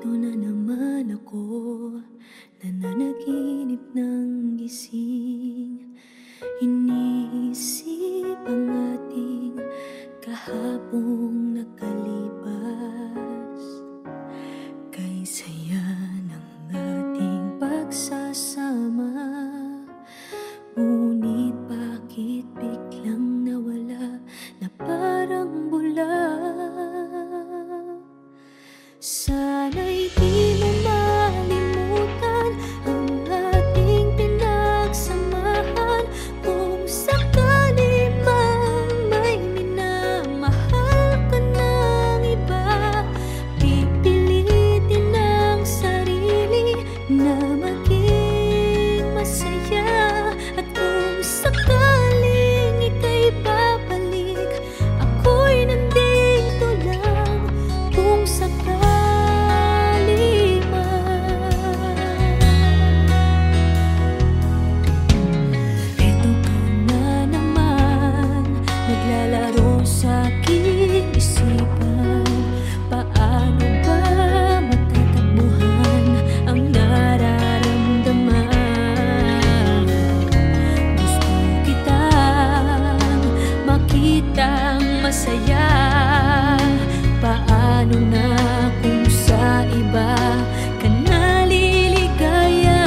Nandito na naman ako, nananaginip ng gising. Iniisip ang ating kahapong nakalipas. Kay saya ng ating pagsasama, ngunit bakit biglang nawala na parang bula? Sana'y di mo malimutan ang ating pinagsamahan. Kung sakali mang may minamahal ka ng iba, pipilitin ang sarili na maging masaya. At kung sakaling ika'y babalik, ako'y nandito lang. Kung sakali masaya, paano na kung sa iba ka naliligaya?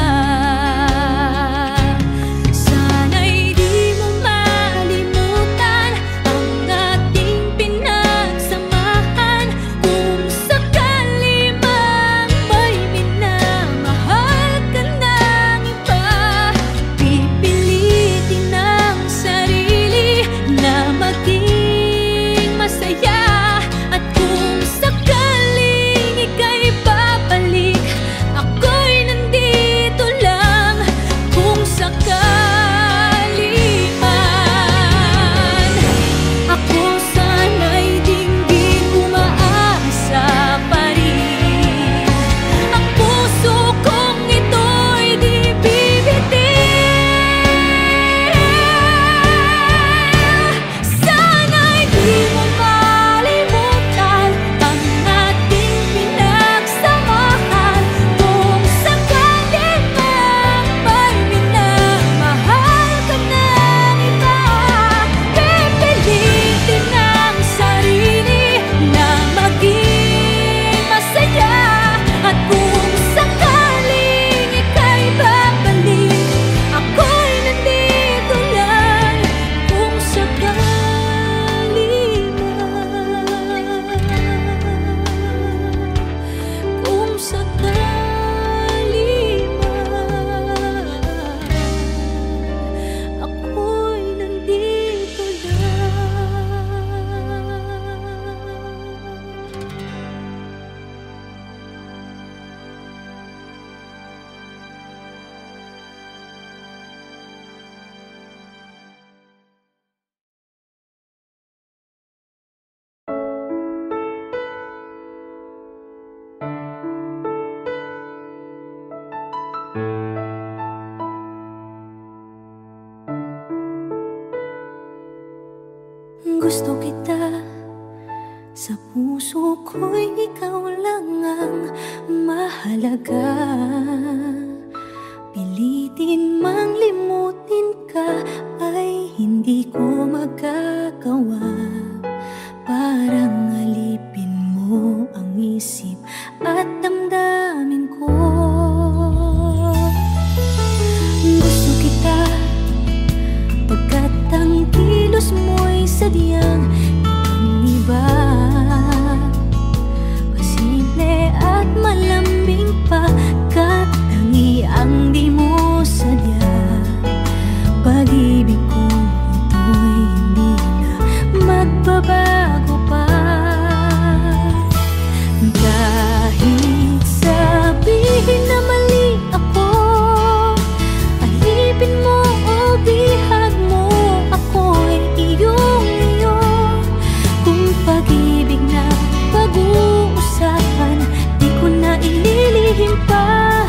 Sana'y di mo malimutan ang ating pinagsamahan. Kung sakali mang may minamahal ka ng iba, pipilitin ang sarili na maging masaya. At kung sakaling ika'y babalik, ako'y nandito lang. Kung sakali man, ako sana'y dinggin umaasa pa rin. Ang puso kong ito'y di bibitin. Sana'y di mo malimutan ang ating pinagsamahan. Kung sakali mang may minamahal ka ng iba, pipilitin ang sarili na maging masaya. At kung sakaling ika'y babalik, ako'y nandito lang. Kung sakali man, kung sakali man, ako'y nandito lang. Gusto kita, sa puso ko'y ikaw lang ang mahalaga. Pilitin mang limutin ka ay hindi ko magagawa. Parang alipin mo ang isip at damdamin ko. Gusto kita pagkat ang kilos mo'y sadyang ibang-iba. Masimple at malambing pa, kat tangi ang di mo sadya. Pag-ibig ko ito'y hindi na magbabago pa. Kahit sabihin na mali ako, alipin mo o bihag mo, ako'y iyong-iyo. Kung pag-ibig na pag-uusapan, di ko na ililihim pa.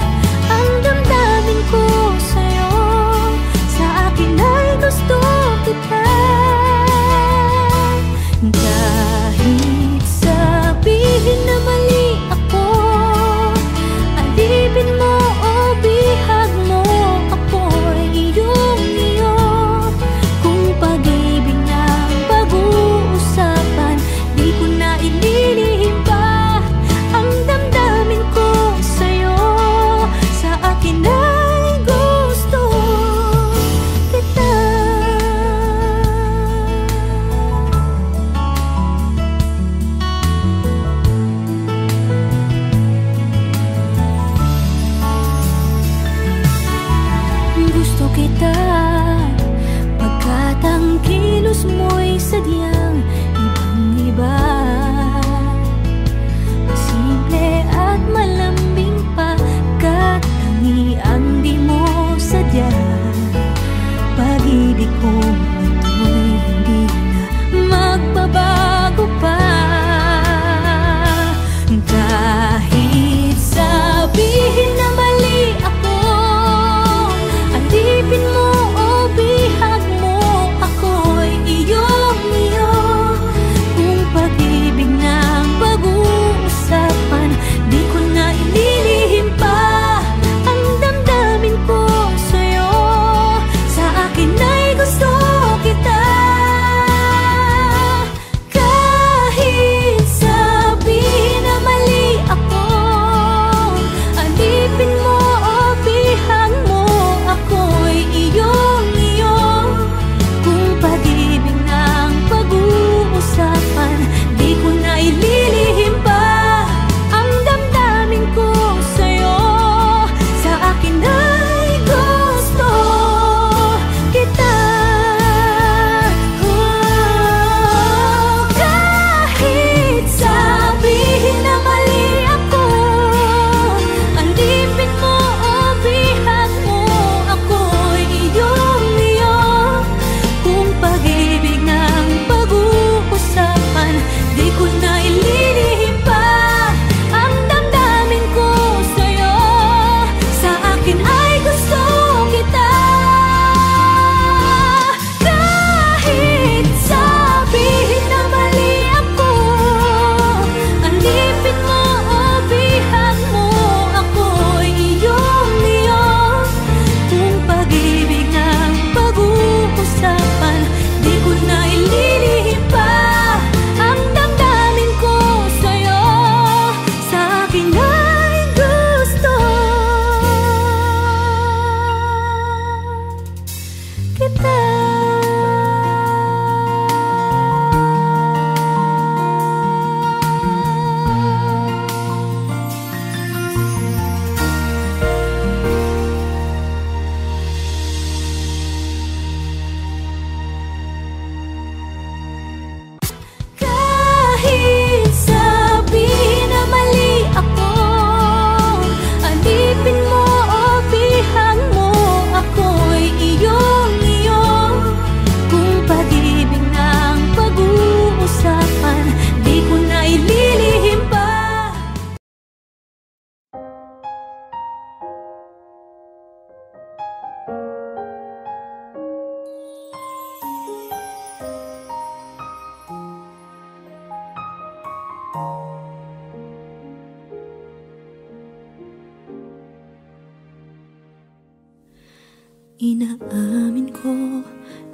Inaamin ko,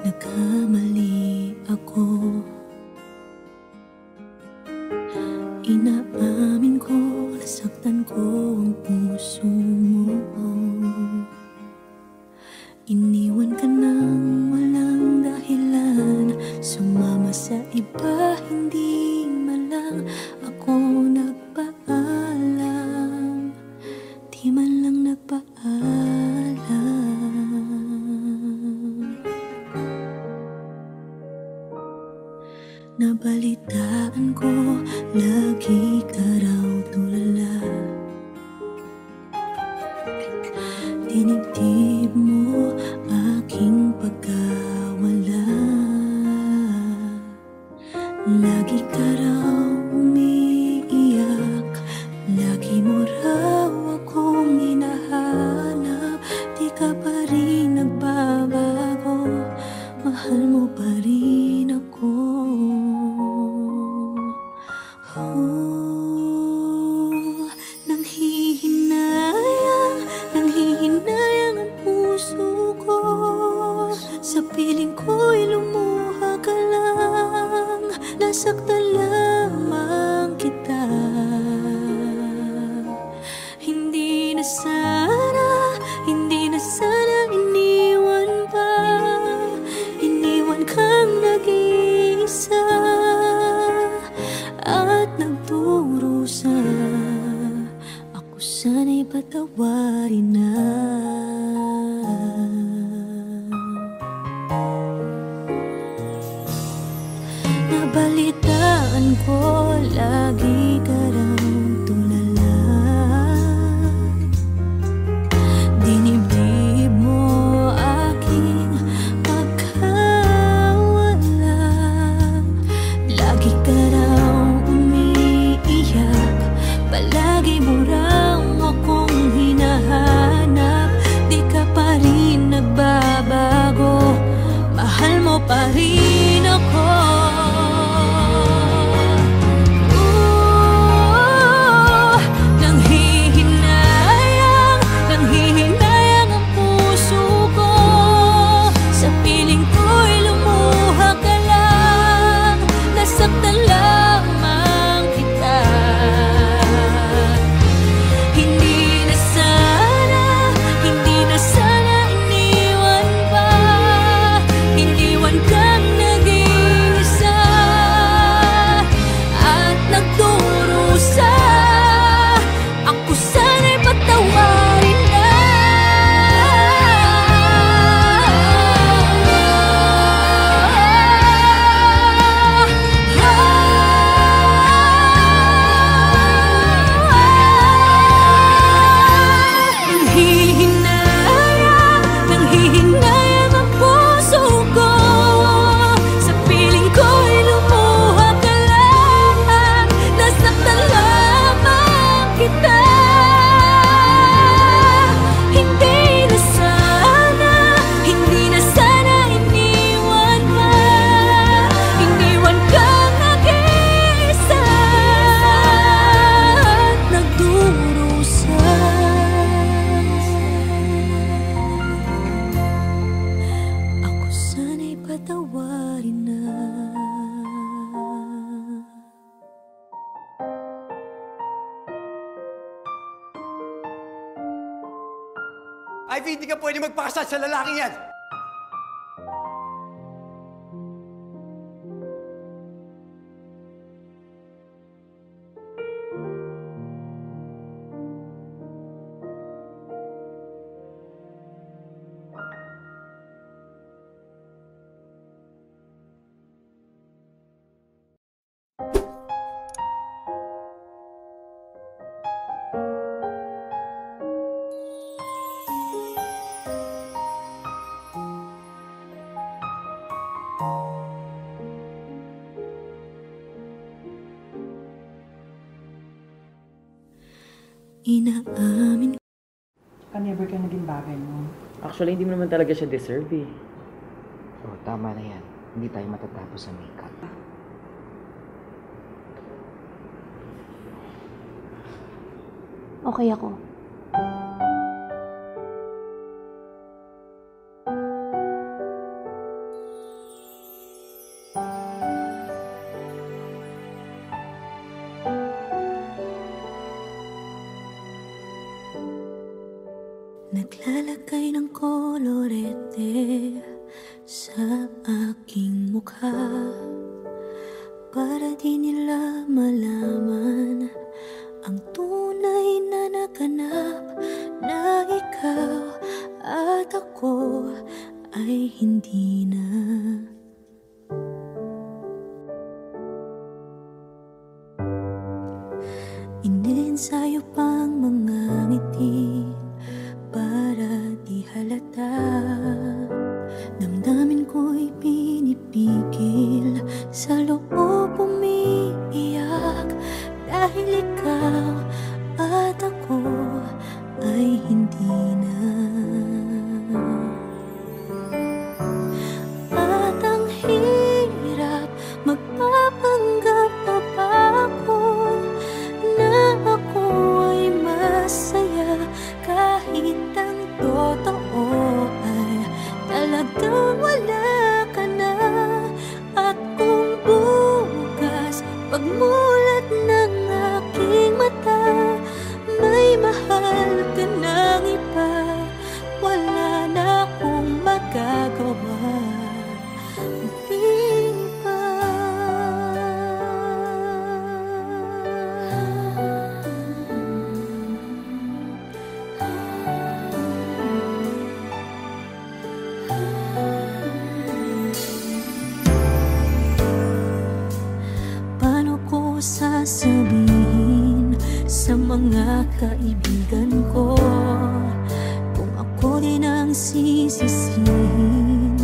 nagkamali ako. Inaamin ko, nasaktan ko ang puso mo. Iniwan ka nang walang dahilan, sumama sa iba, hindi man lang ako nagpaalam. Di man lang nagpaalam. Nabalitaan ko, lagi ka raw tulala. Dinibdib mo aking pagkawala. Lagi ka raw umiiyak, lagi mo raw akong hinahanap. Di ka pa rin nagbabago, mahal mo pa rin ako. Nanghihinayang ang puso ko. Sa piling ko'y lumuha ka lang, nasaktan lamang kita. Hindi na sana iniwan pa. Iniwan kang nag-iisa at nagdurusa. Ako sana'y patawarin na. Nabalitaan ko, lagi ka raw tulala. Dinibdib mo aking pagkawala. Lagi ka raw umiiyak, palagi mo raw akong hinahanap. Di ka pa rin nagbabago, mahal mo pa rin ako. Nanghihinayang ang puso ko. Sa piling ko'y lumuha ka lang, nasaktan lamang kita. Hindi na sana iniwan pa. Iniwan kang nag-iisa at nagdurusa. Ako sana'y patawarin na. Nanghihinayang ang puso ko. Sa piling ko'y lumuha ka lang, nasaktan lamang kita. Hindi na sana iniwan pa. Iniwan kang nag-iisa at nagdurusa. Ako sana'y patawarin na. Ivy, hindi ka pwede magpakasal sa lalaking yan! Inaamin Never ka naging bagay mo. Actually, hindi mo naman talaga siya deserve eh. Oh, tama na yan. Hindi tayo matatapos sa makeup. Okay ako. Naglalagay ng kolorete sa aking mukha para di nila malaman ang tunay na naganap, na ikaw at ako ay hindi na. Iniensayo pang mga ngiti para di halata. Damdamin ko'y pinipigil, sa loob umiiyak, dahil ikaw at ako ay hindi na. At ang hirap, magpapanggap pa ba ako na ako ay masaya, kahit ang totoo ay talagang wala ka na. At kung bukas pagmulat ng aking mata, may mahal ka ng iba, wala na akong magagawa. Di ba? Paano ko sasabihin sa mga kaibigan ko kung ako din ang sisisihin?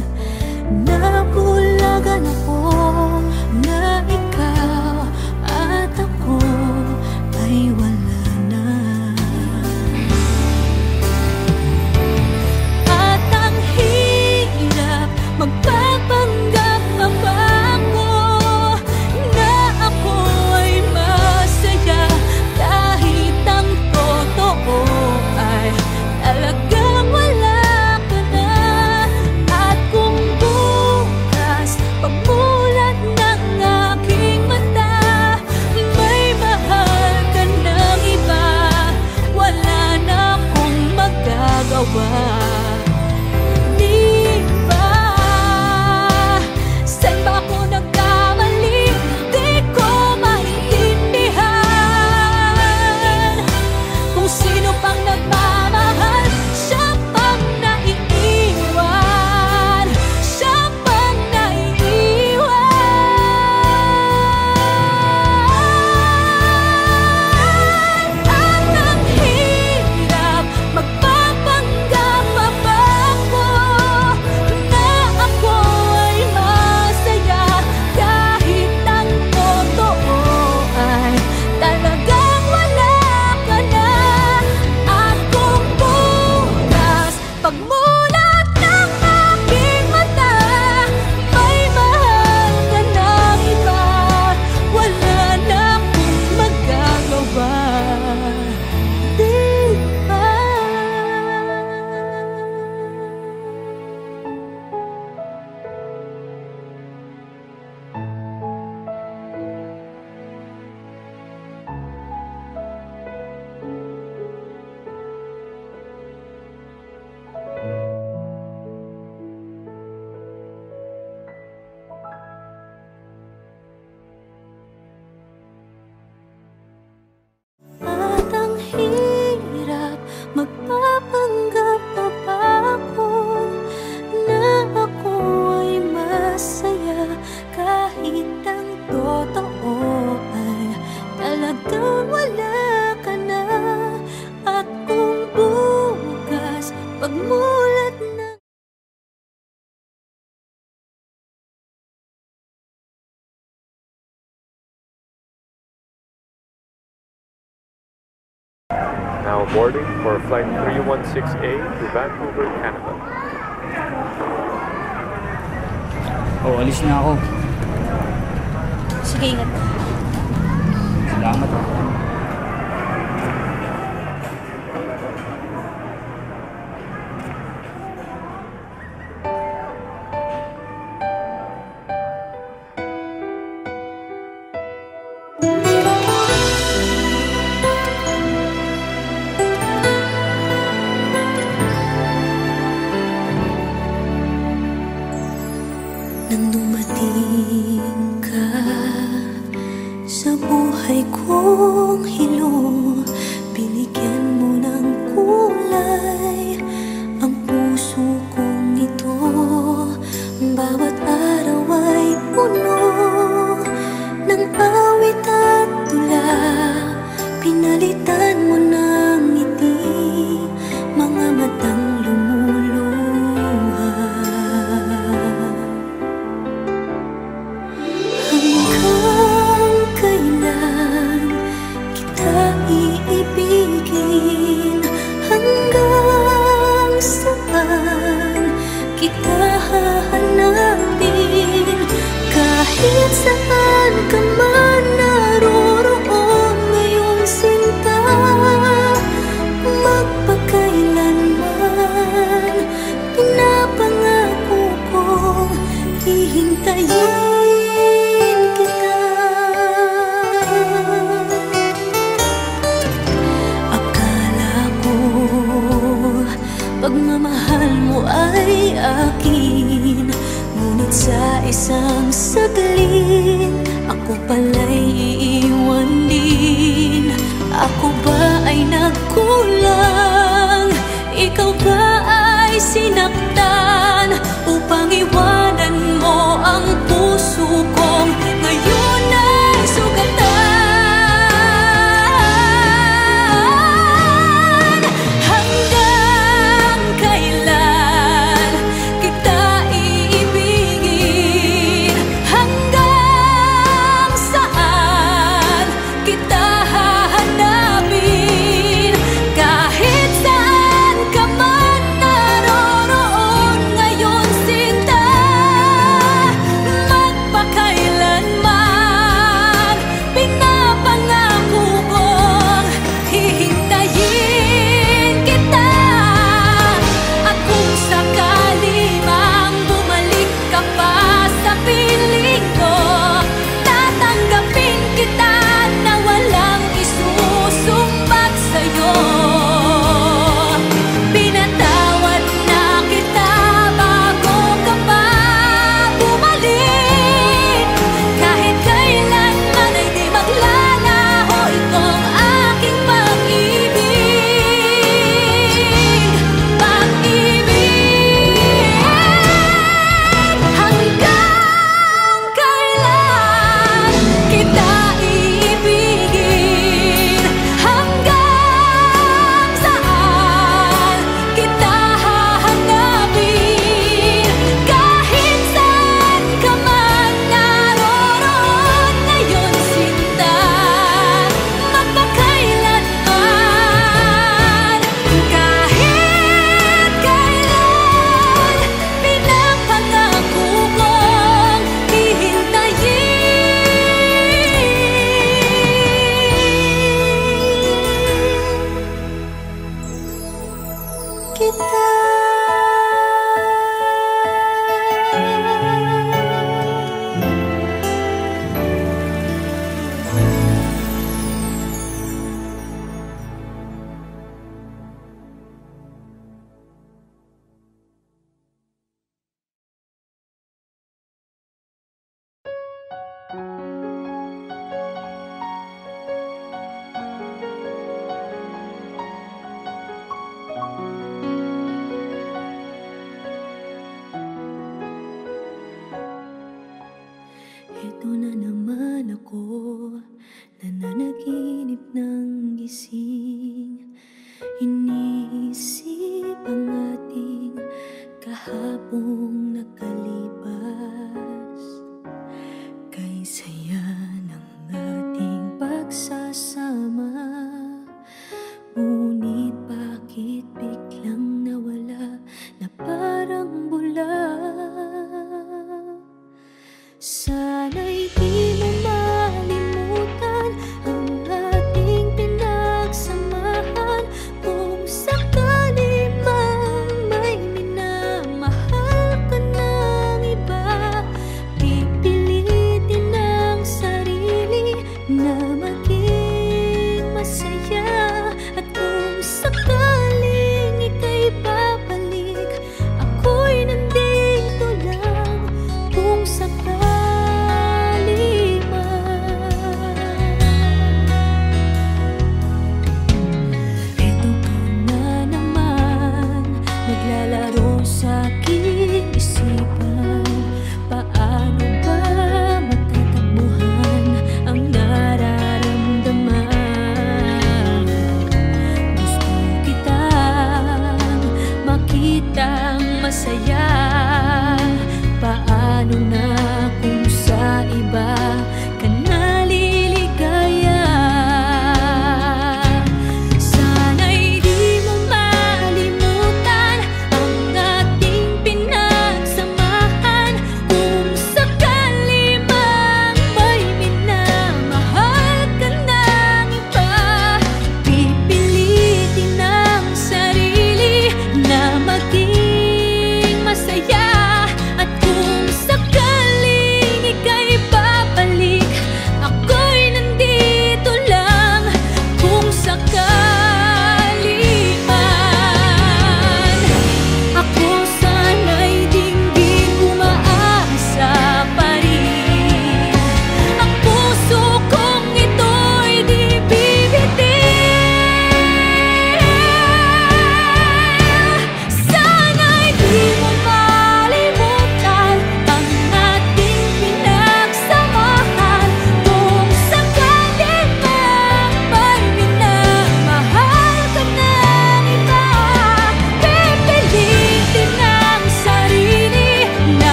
Nabulagan ako na ikaw at ako ay wala na. At ang hirap, magpapanggap pa ba ako na ako ay masaya, kahit ang totoo ay talagang wala ka na. At kung bukas pagmulat ng aking mata, may mahal ka ng iba, wala na akong magagawa. Di ba? Saan ba ako nagkamali? Di ko maintindihan. Kung sino pang nagmamahal, siya pang naiiwan, siya pang naiiwan. At ang hirap, magpapanggap pa ba ako na ako ay masaya, kahit ang totoo ay talagang wala ka na. At kung bukas pagmulat ng aking mata, may mahal ka ng iba, wala na akong magagawa. Di ba? At ang hirap, magpapanggap pa ba ako na ako ay masaya, kahit ang totoo ay talagang wala ka na. At kung bukas pagmulat ng Now boarding for flight 316A to Vancouver, Canada. Oh, alis na ako. Sige, ingat. Salamat. pagmamahal mo ay akin. Ngunit sa isang saglit, ako pala'y iiwan din. Ako ba ay nagkulang? Ikaw ba ay sinaktan? Upang iwanan mo ang puso kong ngayon ay sugatan. Hanggang kailan kita iibigin? Hanggang saan kita hahanapin? Kahit saan ka man naroroon ngayon, sinta, magpakailanman pinapangako kong hihintayin kita. At kung sakali mang bumalik ka pa sa piling ko, tatanggapin kita na walang isusumbat sa'yo. Pinatawad na kita bago ka pa bumalik. Kahit kailanman ay di maglalaho itong aking pag-ibig. Pag-ibig. Hanggang kailan kita iibigin? Hanggang saan kita hahanapin? Kahit saan ka man naroroon ngayon, sinta, magpakailanman. Kahit kailan pinapangako kong hihintayin kita. Ito na naman ako, nananaginip ng gising. Iniisip ang ating kahapong nakalipas. Kay saya ng ating pagsasama. Ngunit bakit biglang nawala na parang bula? Sana'y di mo malimutan ang ating pinagsamahan. Kung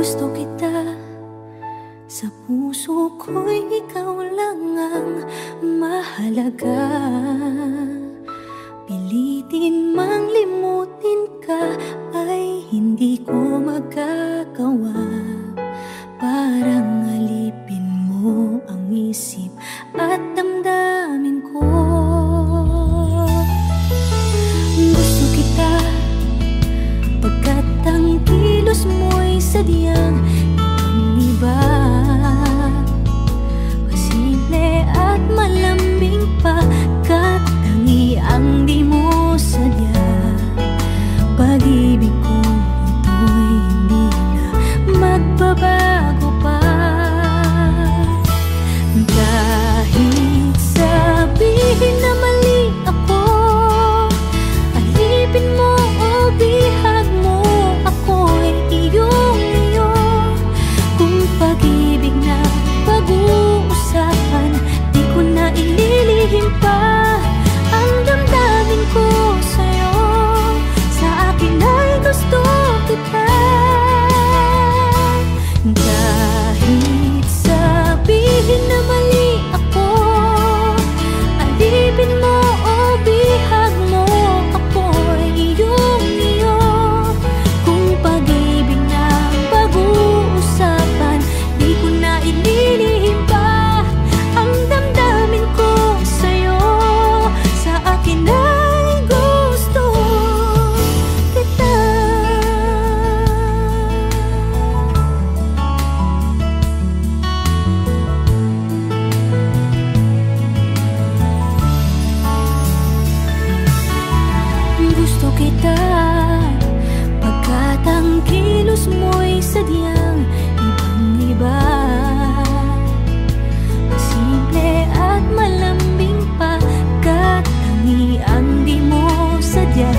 gusto kita. Sa puso ko'y ikaw lang ang mahalaga. Pilitin mang limutin ka ay hindi ko magagawa. Parang alipin mo ang isip at damdamin ko. Gusto kita pagkat ang kilos mo'y sadyang ibang-iba. Pasimple at malambing pagkat tangi ang di mo sadya. Pag-ibig ko ito'y hindi na magbabago pa. Kahit sabihin na mali ako, alipin mo o bihag mo, ako'y iyong-iyo. Kung pag-ibig na pag-uusapan, di ko na ililihim pa ang damdamin ko sa'yo. Sa akin ay gusto kita. Kahit sabihin na mali ako, alipin mo o bihag mo, ako'y iyong-iyo. Kung pag-ibig na pag-uusapan, di ko na ililihim pa ang damdamin ko sa'yo. Sa akin ay gusto kita. Gusto kita pagkat ang kilos mo'y sadyang ibang-iba. Simple at malambing pagkat tangi ang di mo sadya.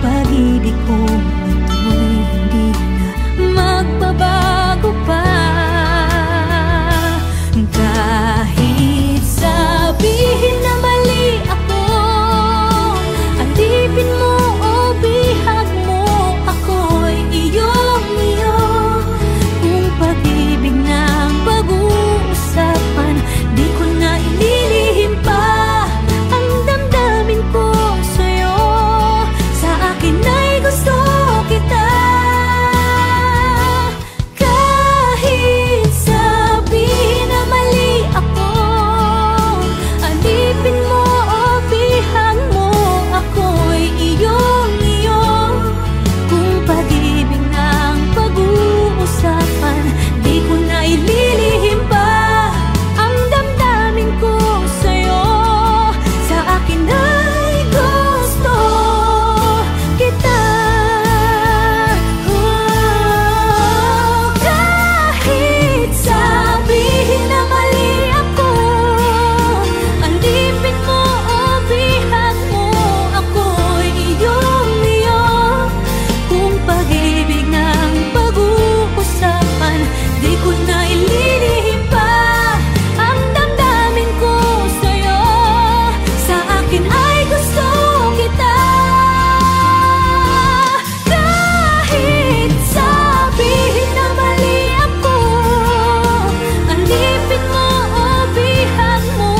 Pag-ibig ko ito'y hindi na magbabago pa. Kahit sabihin na mali ako, alipin mo o bihag mo, ako'y iyong-iyo. Kung pag-ibig na pag-uusapan, di ko na ililihim pa ang damdamin ko sa'yo. Sa akin ay gusto kita. Kahit sabihin na mali ako, alipin mo o bihag mo, ako'y iyong-iyo. Kung pag-ibig na pag-uusapan, di ko na ililihim pa ang damdamin ko sa'yo. Sa akin ay gusto kita. Kahit sabihin na mali ako, alipin mo o bihag mo, ako'y iyong-iyo. Kung pag-ibig ng pag-uusapan, di ko na ililihim pa ang damdamin ko sa'yo. Sa akin ay gusto kita. Kahit sabihin na mali ako, alipin mo o bihag mo,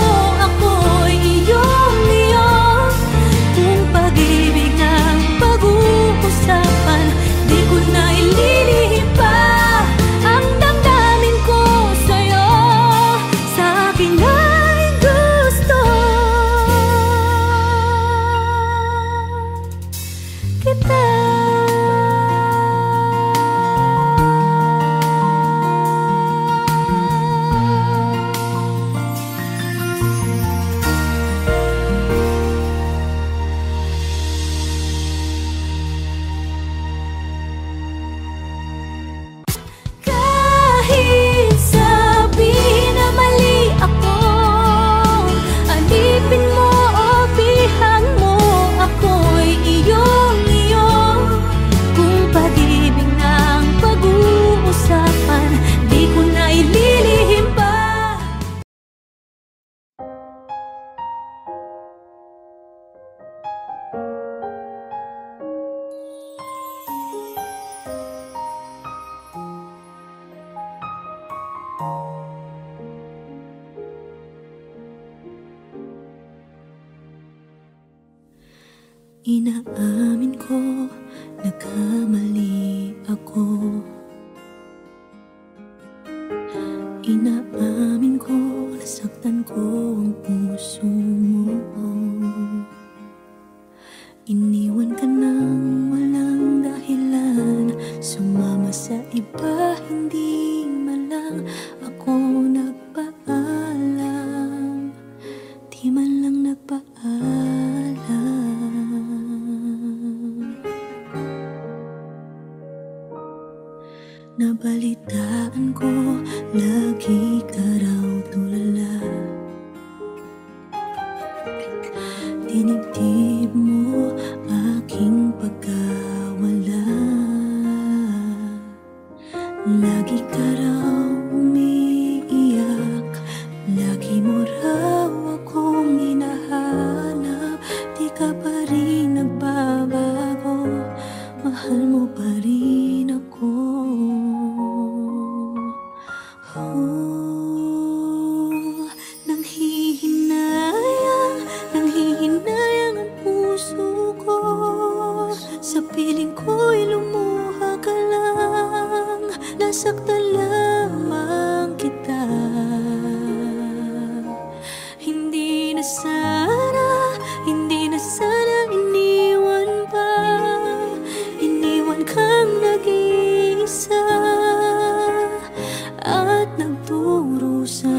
ako'y iyong-iyo. Kung pag-ibig ng pag-uusapan, di ko na ililihim pa ang damdamin ko sa'yo. Sa akin ay gusto kita. Kahit sabihin na mali ako, alipin mo o bihag mo, ako'y iyong-iyo. Inaamin ko, nagkamali ako. Inaamin ko, nasaktan ko ang puso mo. Iniwan ka nang walang dahilan, sumama sa iba, hindi man lang ako nagpaalam. Di man lang nagpaalam. Nabalitaan ko, lagi ka raw tulala. Dinibdib mo aking pagkawala. Lagi ka raw umiiyak, lagi mo raw akong hinahanap. Di ka pa rin nagbabago, mahal mo pa rin ako. Nanghihinayang ang puso ko. Sa piling ko'y lumuha ka lang, nasaktan lamang kita. Hindi na sana iniwan pa. Iniwan kang nag-iisa at nagdurusa.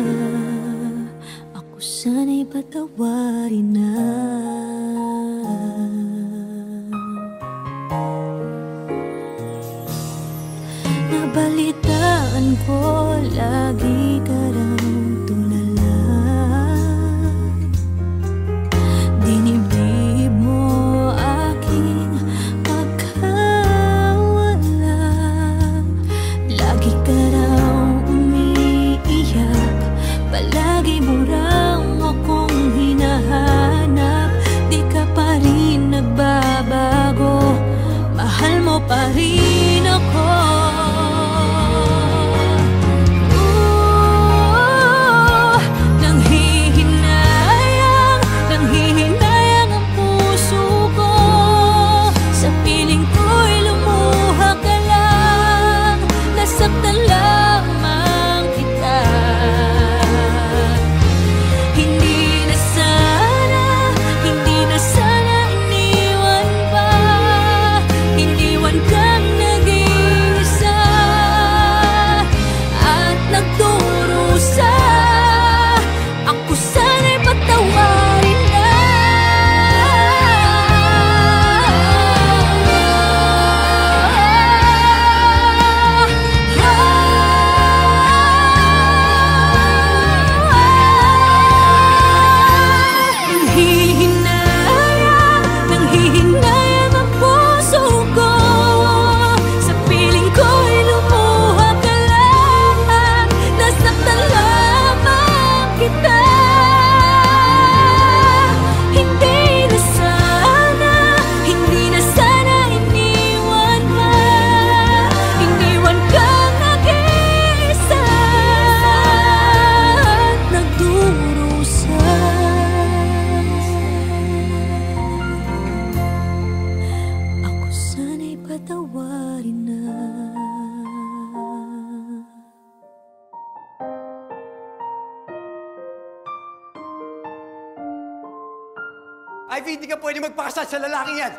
Ako sana'y patawarin na. Nabalitaan ko, lagi ka raw tulala. Dinibdib mo aking pagkawala. Lagi ka raw umiiyak, palagi mo raw akong hinahanap. Di ka pa rin nagbabago, mahal mo pa rin ako. Nanghihinayang ang puso ko. Sa piling ko'y lumuha ka lang, nasaktan lamang kita. Hindi na sana iniwan pa. Iniwan kang nag-iisa at nagdurusa. Ako sana'y patawarin na. Nanghihinayang ang puso ko. Sa piling ko'y lumuha ka lang, nasaktan lamang kita. Hindi na sana iniwan pa. Iniwan kang nag-iisa at nagdurusa. Ako sana'y patawarin na. Ivy, hindi ka pwede magpakasal sa lalaking yan!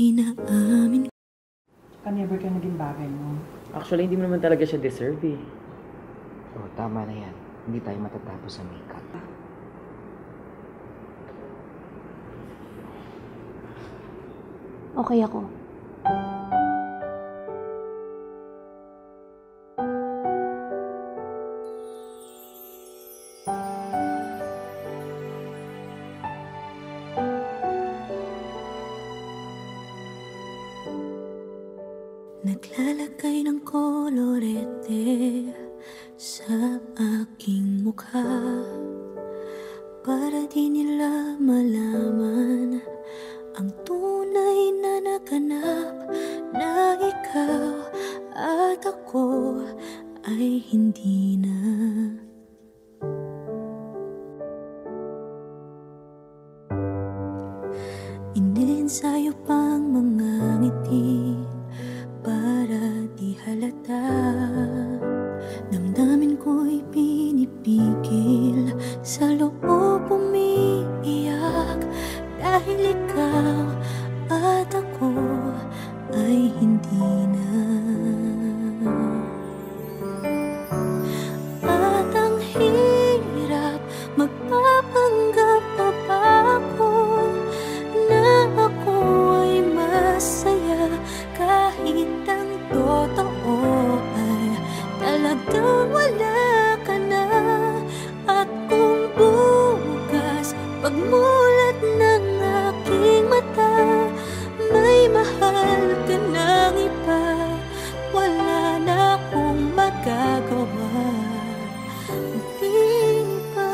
Inaamin Tsaka never ka naging bagay mo. Actually, hindi mo naman talaga siya deserve eh. So, tama na yan. Hindi tayo matatapos sa makeup. okay ako. Naglalagay ng kolorete sa aking mukha para di nila malaman ang tunay na naganap, na ikaw at ako ay hindi na. Iniensayo pang mga ngiti para di halata. Damdamin ko'y pinipigil, sa loob umiiyak, dahil ikaw at ako ay hindi na. At ang hirap, magpapanggap pa ba ako na ako ay masaya, kahit ang totoo ay talagang wala ka na. At kung bukas pagmulat ng aking mata, may mahal ka ng iba, wala na akong magagawa. Di ba?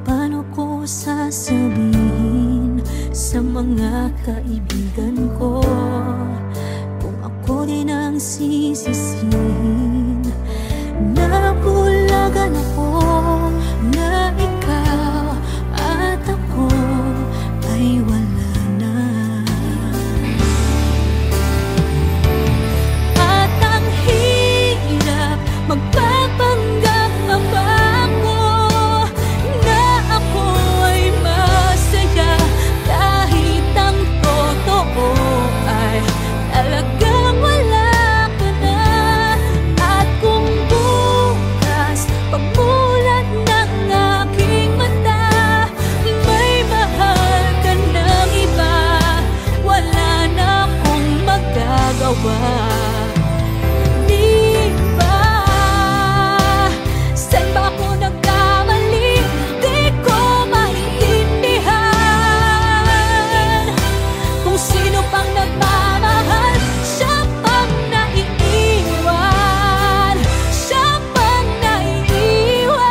Paano ko sasabihin sa mga kaibigan ko kung ako din ang sisisihin? Nabulagan ako na ikaw at ako ay wala na. At ang hirap, magpapanggap pa ba ako na ako ay masaya, kahit ang totoo ay talagang wala ka na. At kung bukas pagmulat ng aking mata, may mahal ka ng iba, wala na akong magagawa. Di ba? Saan ba ako nagkamali? Di ko maintindihan. Kung sino pang nagmamahal, siya pang naiiwan, siya pang naiiwan.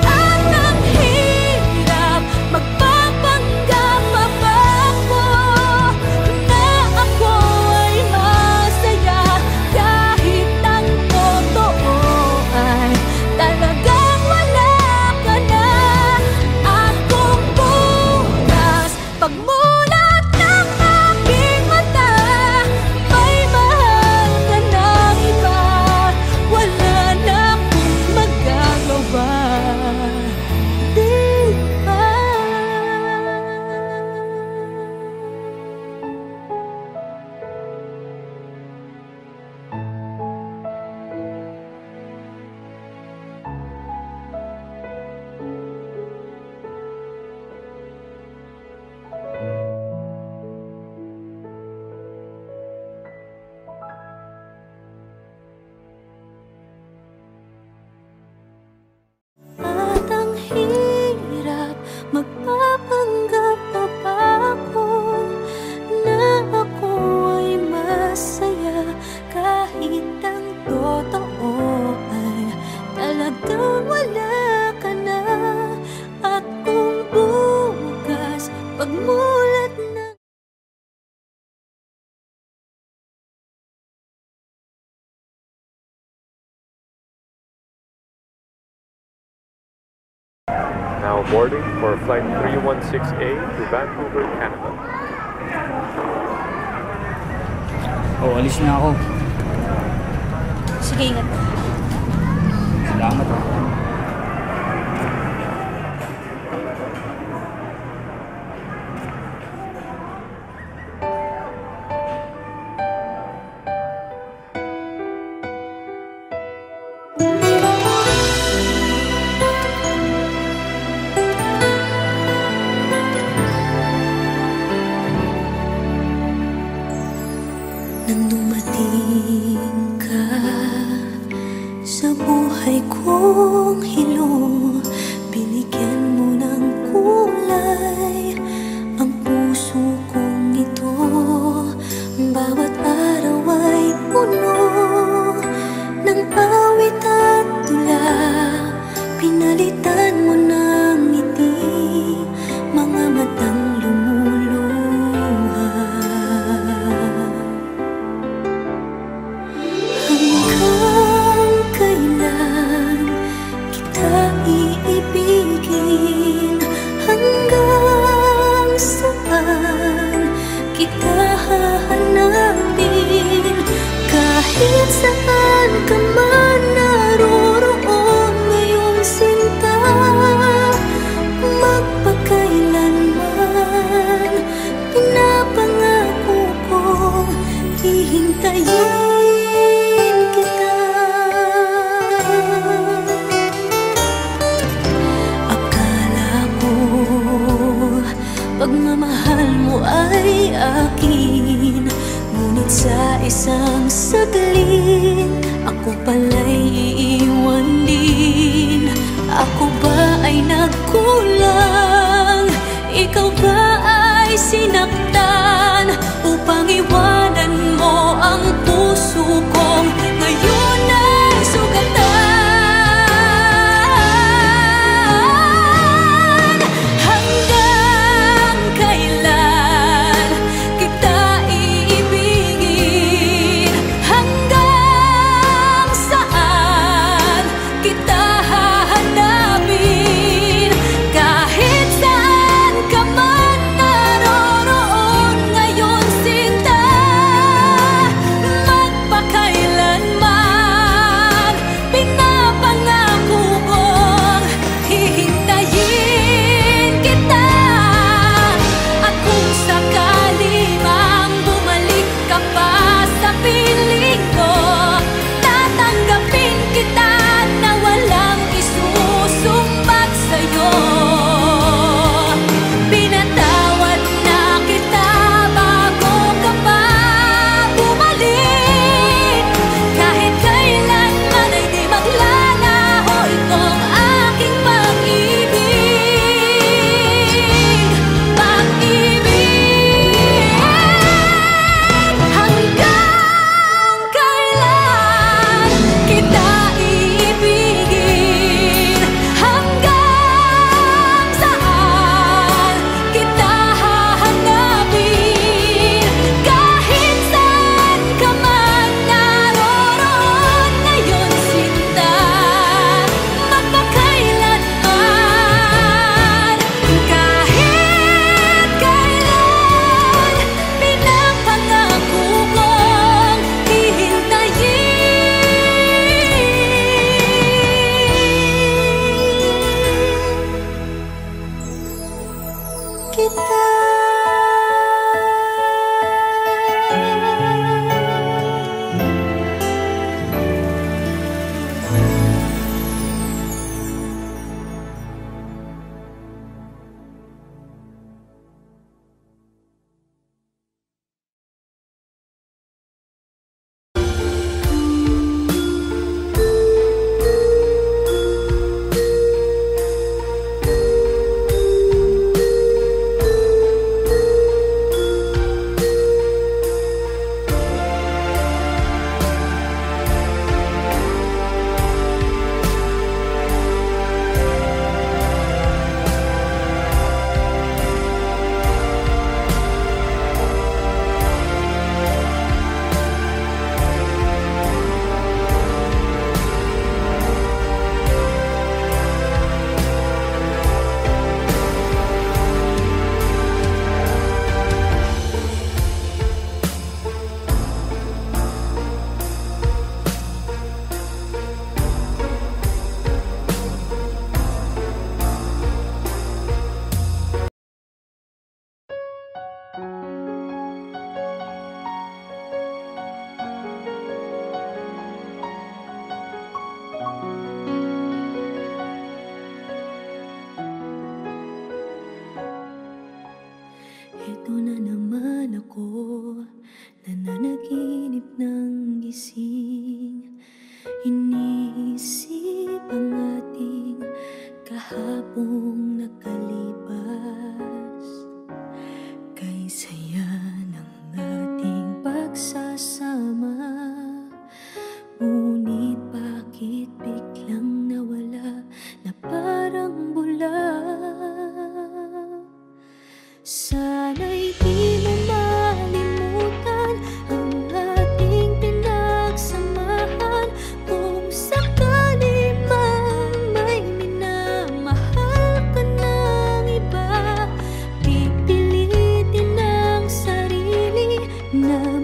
At ang hirap, magpapanggap pa ba ako na ako ay masaya, kahit ang totoo ay talagang wala ka na. At kung bukas pagmulat ng aking mata, may mahal ka ng iba, wala na akong magagawa. Di ba? At ang hirap, magpapanggap pa ba ako na ako ay masaya, kahit ang totoo ay talagang wala ka na. At kung bukas pagmulat ng Now boarding for flight 316A to Vancouver, Canada. Oh, alis na ako. Sige, ingat. Salamat ah. Nang dumating ka sa buhay kong hilo, binigyan mo ng kulay ang puso kong ito. Bawat araw ay puno ng awit at tula, pinalitan mo ng ngiti mga matang lumuluha. Hanggang kailan kita iibigin? Hanggang saan kita hahanapin? Kahit saan ka man naroroon ngayon, sinta, magpakailanman pinapangako kong hihintayin kita. Akala ko pagmamahal mo ay akin, ngunit sa isang saglit ako pala'y iiwan din. Ako ba ay nagkulang? Ikaw ba ay sinaktan upang iwanan mo ang puso kong ngayon ay sugatan? Hanggang kailan kita iibigin? Hanggang saan kita hahanapin? Kahit saan ka man naroroon na